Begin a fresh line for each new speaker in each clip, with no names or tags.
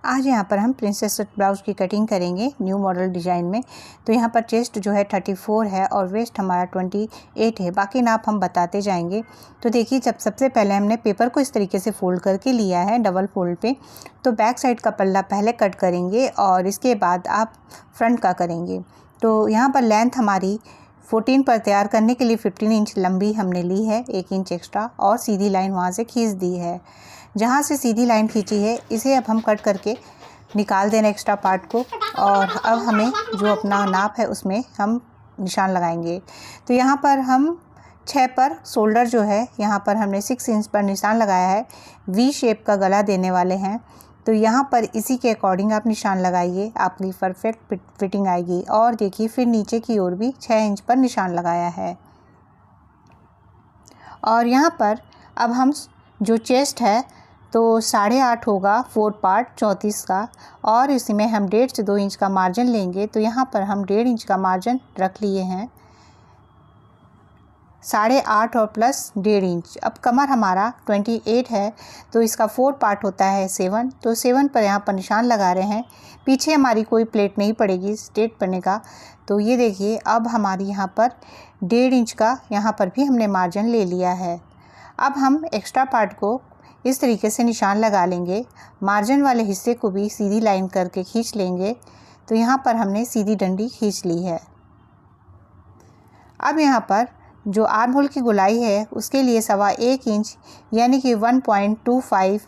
आज यहाँ पर हम प्रिंसेस कट ब्लाउज़ की कटिंग करेंगे न्यू मॉडल डिज़ाइन में। तो यहाँ पर चेस्ट जो है 34 है और वेस्ट हमारा 28 है। बाकी नाप हम बताते जाएंगे। तो देखिए, जब सबसे पहले हमने पेपर को इस तरीके से फ़ोल्ड करके लिया है डबल फोल्ड पे, तो बैक साइड का पल्ला पहले कट करेंगे और इसके बाद आप फ्रंट का करेंगे। तो यहाँ पर लेंथ हमारी 14 पर तैयार करने के लिए 15 इंच लंबी हमने ली है, 1 इंच एक्स्ट्रा, और सीधी लाइन वहाँ से खींच दी है। जहाँ से सीधी लाइन खींची है इसे अब हम कट करके निकाल देना एक्स्ट्रा पार्ट को, और अब हमें जो अपना नाप है उसमें हम निशान लगाएंगे। तो यहाँ पर हम 6 पर शोल्डर जो है यहाँ पर हमने 6 इंच पर निशान लगाया है। वी शेप का गला देने वाले हैं, तो यहाँ पर इसी के अकॉर्डिंग आप निशान लगाइए, आपकी परफेक्ट फिटिंग आएगी। और देखिए, फिर नीचे की ओर भी 6 इंच पर निशान लगाया है। और यहाँ पर अब हम जो चेस्ट है तो 8.5 होगा 4 पार्ट 34 का, और इसी में हम 1.5 से 2 इंच का मार्जिन लेंगे। तो यहाँ पर हम 1.5 इंच का मार्जिन रख लिए हैं, 8.5 और प्लस 1.5 इंच। अब कमर हमारा 28 है, तो इसका 4 पार्ट होता है 7, तो 7 पर यहाँ पर निशान लगा रहे हैं। पीछे हमारी कोई प्लेट नहीं पड़ेगी स्ट्रेट पड़ने का। तो ये देखिए, अब हमारी यहाँ पर 1.5 इंच का यहाँ पर भी हमने मार्जिन ले लिया है। अब हम एक्स्ट्रा पार्ट को इस तरीके से निशान लगा लेंगे, मार्जिन वाले हिस्से को भी सीधी लाइन करके खींच लेंगे। तो यहाँ पर हमने सीधी डंडी खींच ली है। अब यहाँ पर जो आर्म होल की गोलाई है उसके लिए 1.25 इंच यानी कि 1.25,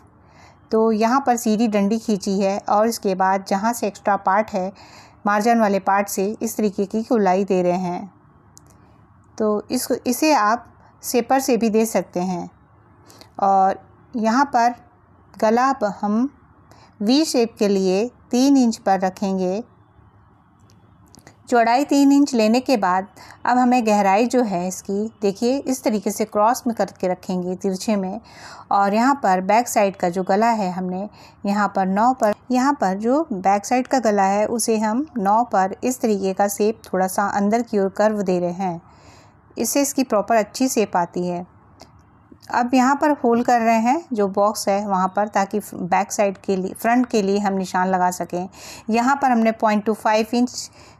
तो यहाँ पर सीधी डंडी खींची है, और इसके बाद जहाँ से एक्स्ट्रा पार्ट है मार्जिन वाले पार्ट से इस तरीके की गोलाई दे रहे हैं। तो इसे आप शेपर से भी दे सकते हैं। और यहाँ पर गला हम वी शेप के लिए 3 इंच पर रखेंगे। चौड़ाई 3 इंच लेने के बाद अब हमें गहराई जो है इसकी, देखिए, इस तरीके से क्रॉस में करके रखेंगे तिरछे में। और यहाँ पर बैक साइड का जो गला है हमने यहाँ पर 9 पर, यहाँ पर जो बैक साइड का गला है उसे हम 9 पर इस तरीके का शेप थोड़ा सा अंदर की ओर कर्व दे रहे हैं। इससे इसकी प्रॉपर अच्छी शेप आती है। अब यहाँ पर होल्ड कर रहे हैं जो बॉक्स है वहाँ पर, ताकि बैक साइड के लिए, फ्रंट के लिए हम निशान लगा सकें। यहाँ पर हमने 0.25 इंच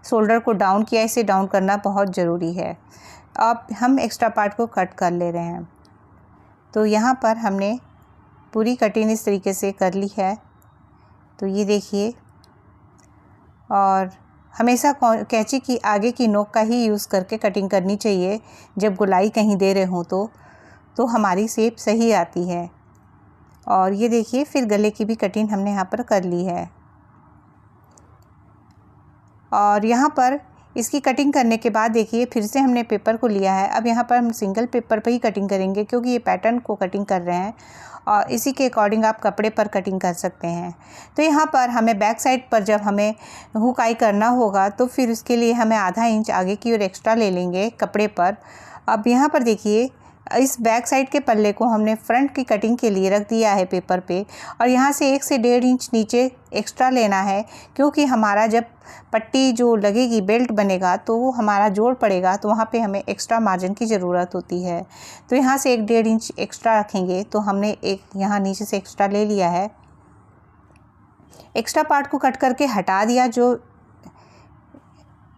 शोल्डर को डाउन किया, इसे डाउन करना बहुत ज़रूरी है। अब हम एक्स्ट्रा पार्ट को कट कर ले रहे हैं। तो यहाँ पर हमने पूरी कटिंग इस तरीके से कर ली है। तो ये देखिए, और हमेशा कैंची की आगे की नोक का ही यूज़ करके कटिंग करनी चाहिए जब गोलाई कहीं दे रहे हों तो हमारी शेप सही आती है। और ये देखिए, फिर गले की भी कटिंग हमने यहाँ पर कर ली है। और यहाँ पर इसकी कटिंग करने के बाद देखिए, फिर से हमने पेपर को लिया है। अब यहाँ पर हम सिंगल पेपर पर ही कटिंग करेंगे, क्योंकि ये पैटर्न को कटिंग कर रहे हैं, और इसी के अकॉर्डिंग आप कपड़े पर कटिंग कर सकते हैं। तो यहाँ पर हमें बैक साइड पर जब हमें हुकाई करना होगा तो फिर उसके लिए हमें आधा इंच आगे की ओर एक्स्ट्रा ले लेंगे कपड़े पर। अब यहाँ पर देखिए, इस बैक साइड के पल्ले को हमने फ्रंट की कटिंग के लिए रख दिया है पेपर पे, और यहाँ से 1 से 1.5 इंच नीचे एक्स्ट्रा लेना है, क्योंकि हमारा जब पट्टी जो लगेगी, बेल्ट बनेगा, तो वो हमारा जोड़ पड़ेगा, तो वहाँ पे हमें एक्स्ट्रा मार्जिन की ज़रूरत होती है। तो यहाँ से 1-1.5 इंच एक्स्ट्रा रखेंगे। तो हमने एक यहाँ नीचे से एक्स्ट्रा ले लिया है। एक्स्ट्रा पार्ट को कट करके हटा दिया, जो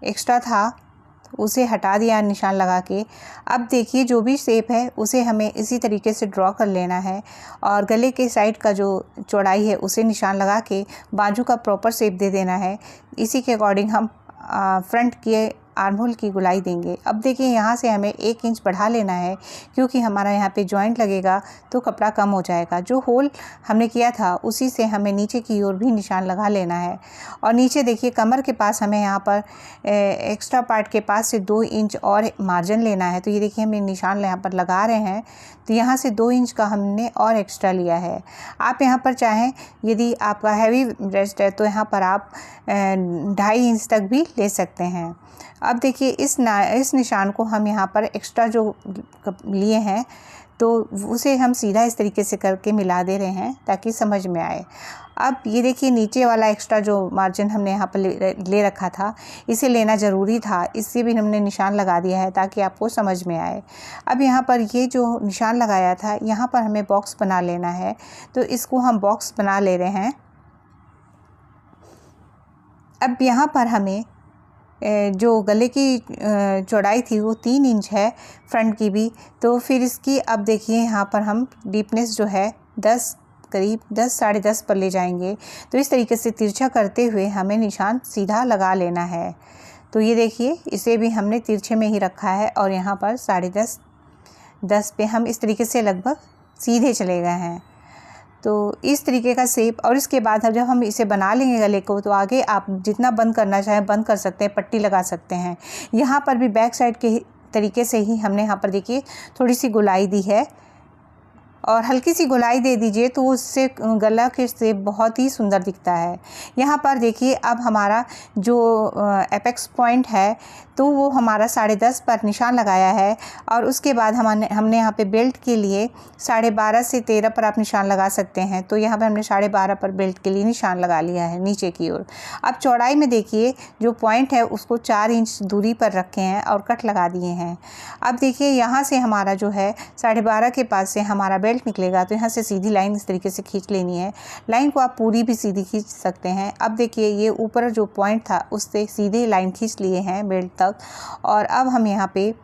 एक्स्ट्रा था उसे हटा दिया निशान लगा के। अब देखिए, जो भी शेप है उसे हमें इसी तरीके से ड्रॉ कर लेना है, और गले के साइड का जो चौड़ाई है उसे निशान लगा के बाजू का प्रॉपर शेप दे देना है। इसी के अकॉर्डिंग हम फ्रंट के आर्म होल की गोलाई देंगे। अब देखिए, यहाँ से हमें 1 इंच बढ़ा लेना है, क्योंकि हमारा यहाँ पे जॉइंट लगेगा तो कपड़ा कम हो जाएगा। जो होल हमने किया था उसी से हमें नीचे की ओर भी निशान लगा लेना है। और नीचे देखिए, कमर के पास हमें यहाँ पर एक्स्ट्रा पार्ट के पास से 2 इंच और मार्जिन लेना है। तो ये देखिए, हम निशान यहाँ पर लगा रहे हैं, तो यहाँ से 2 इंच का हमने और एक्स्ट्रा लिया है। आप यहाँ पर चाहें, यदि आपका हैवी ब्रेस्ट है तो यहाँ पर आप 2.5 इंच तक भी ले सकते हैं। अब देखिए, इस निशान को हम यहाँ पर एक्स्ट्रा जो लिए हैं तो उसे हम सीधा इस तरीके से करके मिला दे रहे हैं ताकि समझ में आए। अब ये देखिए, नीचे वाला एक्स्ट्रा जो मार्जिन हमने यहाँ पर ले रखा था, इसे लेना ज़रूरी था, इससे भी हमने निशान लगा दिया है ताकि आपको समझ में आए। अब यहाँ पर ये जो निशान लगाया था, यहाँ पर हमें बॉक्स बना लेना है, तो इसको हम बॉक्स बना ले रहे हैं। अब यहाँ पर हमें जो गले की चौड़ाई थी वो 3 इंच है, फ्रंट की भी। तो फिर इसकी अब देखिए यहाँ पर हम डीपनेस जो है 10 करीब 10 साढ़े 10 पर ले जाएंगे। तो इस तरीके से तिरछा करते हुए हमें निशान सीधा लगा लेना है। तो ये देखिए इसे भी हमने तिरछे में ही रखा है और यहाँ पर साढ़े 10 पे हम इस तरीके से लगभग सीधे चले गए हैं। तो इस तरीके का शेप, और इसके बाद जब हम इसे बना लेंगे गले को, तो आगे आप जितना बंद करना चाहें बंद कर सकते हैं, पट्टी लगा सकते हैं। यहाँ पर भी बैक साइड के तरीके से ही हमने यहाँ पर देखिए थोड़ी सी गोलाई दी है और हल्की सी गोलाई दे दीजिए तो उससे गला के शेप बहुत ही सुंदर दिखता है। यहाँ पर देखिए अब हमारा जो एपेक्स पॉइंट है तो वो हमारा 10.5 पर निशान लगाया है और उसके बाद हमने यहाँ पे बेल्ट के लिए 12.5 से 13 पर आप निशान लगा सकते हैं। तो यहाँ पे हमने 12.5 पर बेल्ट के लिए निशान लगा लिया है नीचे की ओर। अब चौड़ाई में देखिए जो पॉइंट है उसको 4 इंच दूरी पर रखे हैं और कट लगा दिए हैं। अब देखिए यहाँ से हमारा जो है 12.5 के पास से हमारा बेल्ट निकलेगा, तो यहाँ से सीधी लाइन इस तरीके से खींच लेनी है। लाइन को आप पूरी भी सीधी खींच सकते हैं। अब देखिए ये ऊपर जो पॉइंट था उससे सीधे लाइन खींच लिए हैं बेल्ट तक, और अब हम यहाँ पे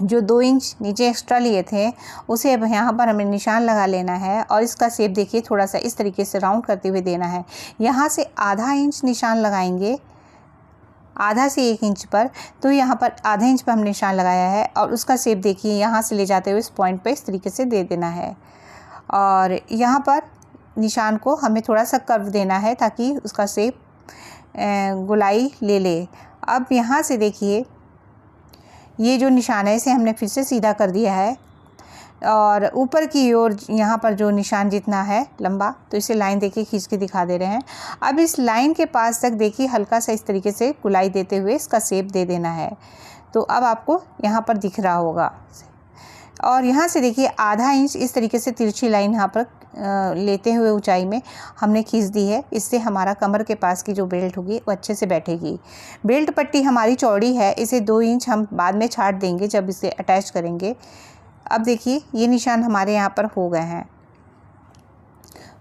जो 2 इंच नीचे एक्स्ट्रा लिए थे उसे अब यहाँ पर हमें निशान लगा लेना है और इसका शेप देखिए थोड़ा सा इस तरीके से राउंड करते हुए देना है। यहाँ से आधा इंच निशान लगाएंगे, आधा से 1 इंच पर। तो यहाँ पर आधा इंच पर हम निशान लगाया है और उसका शेप देखिए यहाँ से ले जाते हुए इस पॉइंट पे इस तरीके से दे देना है। और यहाँ पर निशान को हमें थोड़ा सा कर्व देना है ताकि उसका शेप गोलाई ले ले। अब यहाँ से देखिए ये जो निशान है इसे हमने फिर से सीधा कर दिया है और ऊपर की ओर यहाँ पर जो निशान जितना है लंबा, तो इसे लाइन देखिए खींच के दिखा दे रहे हैं। अब इस लाइन के पास तक देखिए हल्का सा इस तरीके से गोलाई देते हुए इसका शेप दे देना है। तो अब आपको यहाँ पर दिख रहा होगा। और यहाँ से देखिए आधा इंच इस तरीके से तिरछी लाइन यहाँ पर लेते हुए ऊंचाई में हमने खींच दी है। इससे हमारा कमर के पास की जो बेल्ट होगी वो अच्छे से बैठेगी। बेल्ट पट्टी हमारी चौड़ी है, इसे 2 इंच हम बाद में छाट देंगे जब इसे अटैच करेंगे। अब देखिए ये निशान हमारे यहाँ पर हो गए हैं।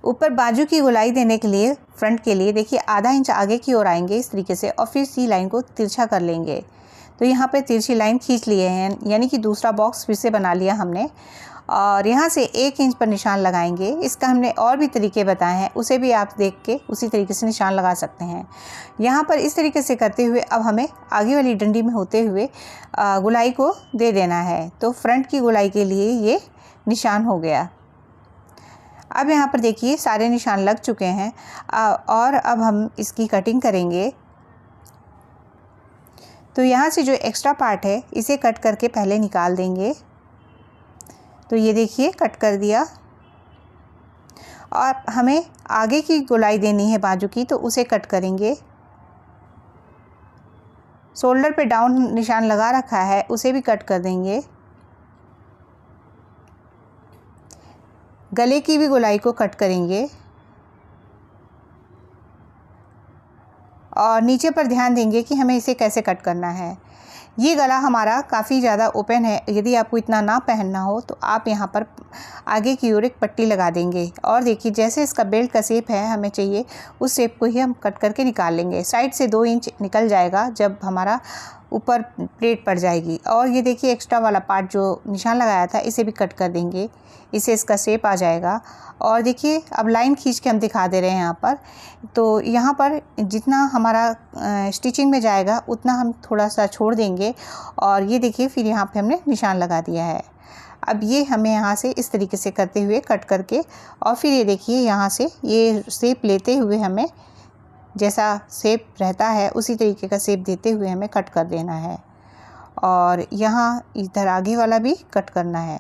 ऊपर बाजू की गोलाई देने के लिए फ्रंट के लिए देखिए आधा इंच आगे की ओर आएंगे इस तरीके से और फिर सी लाइन को तिरछा कर लेंगे। तो यहाँ पे तिरछी लाइन खींच लिए हैं, यानी कि दूसरा बॉक्स फिर से बना लिया हमने। और यहाँ से 1 इंच पर निशान लगाएंगे। इसका हमने और भी तरीके बताए हैं, उसे भी आप देख के उसी तरीके से निशान लगा सकते हैं। यहाँ पर इस तरीके से करते हुए अब हमें आगे वाली डंडी में होते हुए गोलाई को दे देना है। तो फ्रंट की गोलाई के लिए ये निशान हो गया। अब यहाँ पर देखिए सारे निशान लग चुके हैं और अब हम इसकी कटिंग करेंगे। तो यहाँ से जो एक्स्ट्रा पार्ट है इसे कट करके पहले निकाल देंगे। तो ये देखिए कट कर दिया और हमें आगे की गोलाई देनी है बाजू की, तो उसे कट करेंगे। शोल्डर पे डाउन निशान लगा रखा है उसे भी कट कर देंगे। गले की भी गोलाई को कट करेंगे और नीचे पर ध्यान देंगे कि हमें इसे कैसे कट करना है। ये गला हमारा काफ़ी ज़्यादा ओपन है, यदि आपको इतना ना पहनना हो तो आप यहाँ पर आगे की ओर एक पट्टी लगा देंगे। और देखिए जैसे इसका बेल्ट का शेप है हमें चाहिए उस शेप को ही हम कट करके निकाल लेंगे। साइड से 2 इंच निकल जाएगा जब हमारा ऊपर प्लेट पड़ जाएगी। और ये देखिए एक्स्ट्रा वाला पार्ट जो निशान लगाया था इसे भी कट कर देंगे, इससे इसका शेप आ जाएगा। और देखिए अब लाइन खींच के हम दिखा दे रहे हैं यहाँ पर। तो यहाँ पर जितना हमारा स्टिचिंग में जाएगा उतना हम थोड़ा सा छोड़ देंगे और ये देखिए फिर यहाँ पे हमने निशान लगा दिया है। अब ये हमें यहाँ से इस तरीके से करते हुए कट करके और फिर ये देखिए यहाँ से ये शेप लेते हुए हमें जैसा शेप रहता है उसी तरीके का शेप देते हुए हमें कट कर देना है। और यहाँ इधर आगे वाला भी कट करना है।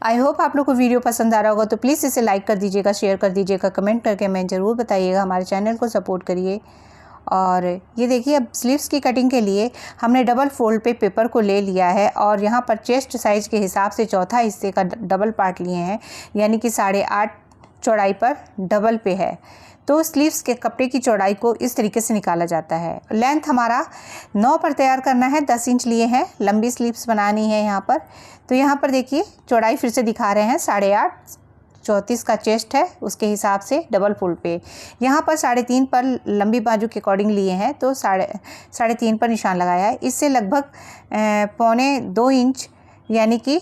आई होप आप लोग को वीडियो पसंद आ रहा होगा, तो प्लीज़ इसे लाइक कर दीजिएगा, शेयर कर दीजिएगा, कमेंट करके हमें ज़रूर बताइएगा। हमारे चैनल को सपोर्ट करिए। और ये देखिए अब स्लीव्स की कटिंग के लिए हमने डबल फोल्ड पे पेपर को ले लिया है और यहाँ पर चेस्ट साइज़ के हिसाब से चौथा हिस्से का डबल पार्ट लिए हैं, यानी कि 8.5 चौड़ाई पर डबल पे है। तो स्लीव्स के कपड़े की चौड़ाई को इस तरीके से निकाला जाता है। लेंथ हमारा 9 पर तैयार करना है, 10 इंच लिए हैं, लंबी स्लीव्स बनानी है यहाँ पर। तो यहाँ पर देखिए चौड़ाई फिर से दिखा रहे हैं 8.5 34 का चेस्ट है उसके हिसाब से डबल फोल्ड पे। यहाँ पर 3.5 पर लंबी बाजू के अकॉर्डिंग लिए हैं तो 3.5 पर निशान लगाया है। इससे लगभग 1.25 इंच यानी कि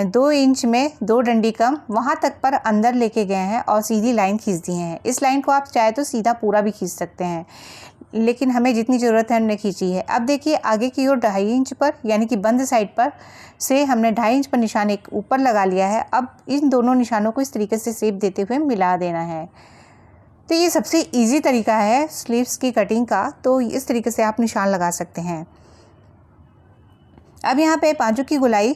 2 इंच में 2 डंडी कम वहाँ तक पर अंदर लेके गए हैं और सीधी लाइन खींच दी है। इस लाइन को आप चाहे तो सीधा पूरा भी खींच सकते हैं, लेकिन हमें जितनी ज़रूरत है हमने खींची है। अब देखिए आगे की ओर 2.5 इंच पर यानी कि बंद साइड पर से हमने 2.5 इंच पर निशान एक ऊपर लगा लिया है। अब इन दोनों निशानों को इस तरीके से शेप देते हुए मिला देना है। तो ये सबसे इजी तरीका है स्लीव्स की कटिंग का, तो इस तरीके से आप निशान लगा सकते हैं। अब यहाँ पे बाजू की गोलाई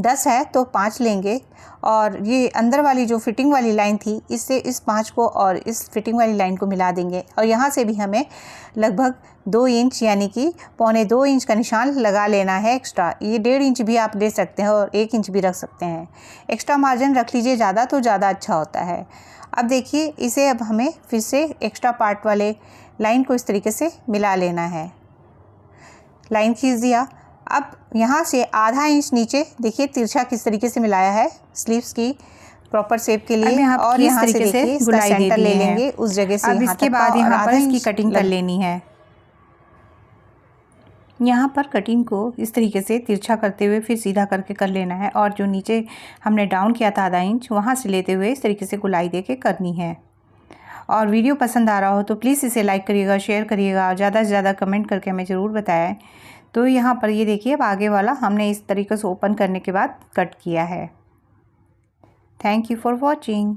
10 है तो 5 लेंगे और ये अंदर वाली जो फिटिंग वाली लाइन थी इससे इस 5 को और इस फिटिंग वाली लाइन को मिला देंगे और यहाँ से भी हमें लगभग 2 इंच यानी कि 1.25 इंच का निशान लगा लेना है एक्स्ट्रा। ये 1.5 इंच भी आप ले सकते हैं और 1 इंच भी रख सकते हैं। एक्स्ट्रा मार्जिन रख लीजिए ज़्यादा तो ज़्यादा अच्छा होता है। अब देखिए इसे अब हमें फिर से एक्स्ट्रा पार्ट वाले लाइन को इस तरीके से मिला लेना है। लाइन खींच दिया। अब यहाँ से आधा इंच नीचे देखिए तिरछा किस तरीके से मिलाया है स्लीव्स की प्रॉपर शेप के लिए और यहाँ से देखिए इसका सेंटर ले लेंगे उस जगह से।
अब इसके बाद यहाँ पर इसकी कटिंग कर लेनी है। यहाँ पर कटिंग को इस तरीके से तिरछा करते हुए फिर सीधा करके कर लेना है और जो नीचे हमने डाउन किया था आधा इंच वहाँ से लेते हुए इस तरीके से गुलाई दे के करनी है। और वीडियो पसंद आ रहा हो तो प्लीज़ इसे लाइक करिएगा, शेयर करिएगा और ज़्यादा से ज़्यादा कमेंट करके हमें ज़रूर बताएं। तो यहाँ पर ये देखिए अब आगे वाला हमने इस तरीके से ओपन करने के बाद कट किया है। Thank you for watching.